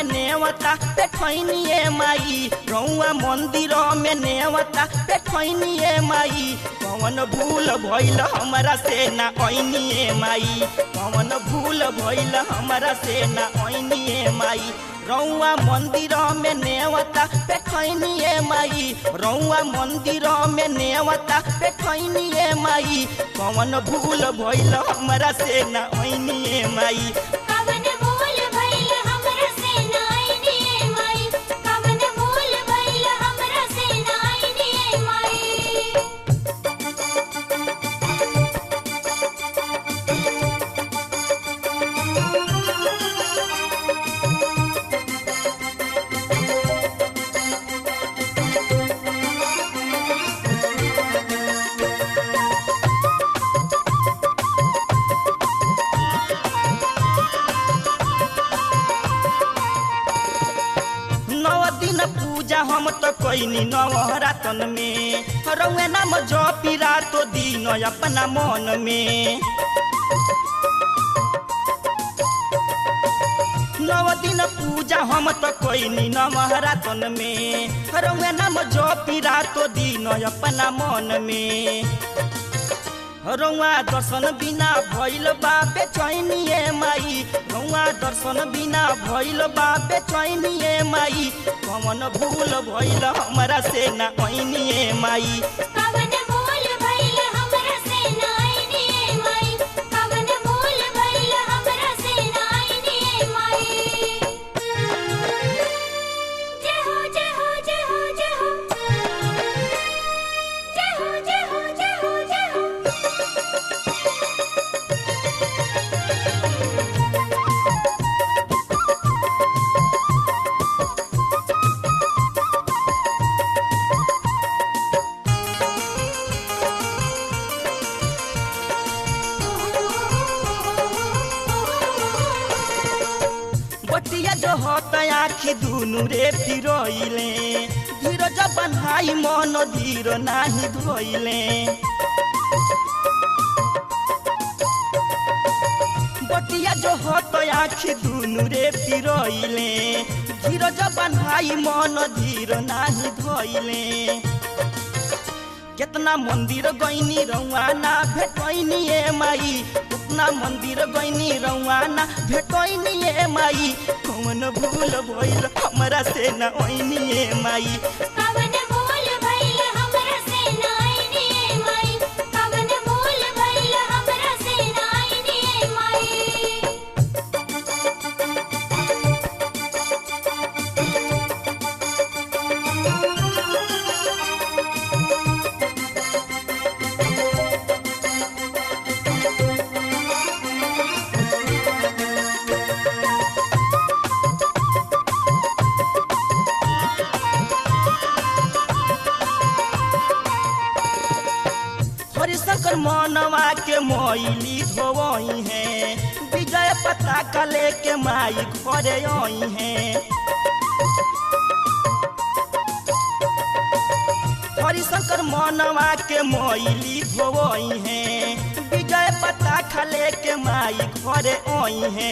में नेवता पेठैनिए माई रउआ मंदिर में नेवता पेठैनिए माई कौन भूल भइल हमरा से ना ऐनिए माई कौन भूल भइल हमरा से ना ऐनिए माई रउआ मंदिर में नेवता पेठैनिए माई रउआ मंदिर में नेवता पेठैनिए माई कौन भूल भइल हमरा से ना ऐनिए माई पूजा हम तो कैनी नवरातन में रउए नाम जपी रातो दिन अपना मन में 9 दिन पूजा हम तो कैनी नवरातन में रउए नाम जपी रातो दिन अपना मन में रउआ दर्शन बिना भइल बा बेचैनिए माई रउआ दर्शन बिना भइल बा बेचैनिए माई कौन भूल भइल हमरा से ना ऐनिए माई बटिया जो होता आखि दुनु रे फिरोइले धीरज बन्हाई मन धीर नाही धोइले बटिया जो होता आखि दुनु रे फिरोइले धीरज बन्हाई मन धीर नाही धोइले कितना मंदिर गइनी रउआ ना भेटैनिए माई कितना मंदिर गइनी रउआ ना भेटैनिए माई कौन भूल भइल हमरा से ना ऐनिए माई हरिशंकर मनवा के मोइली धोवई है विजय पता कले के माई घरे आई है हरिशंकर मनवा के मोइली धोवई है विजय पता कले के माई घरे आई है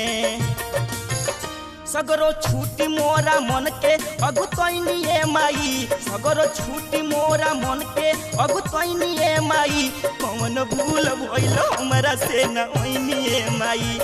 सगरो छूटी मोरा मन के अगुतैनिए माई सगरो छूटी मोरा मन के अगुतैनिए माई कौन भूल भइल हमरा से ना ऐनिए माई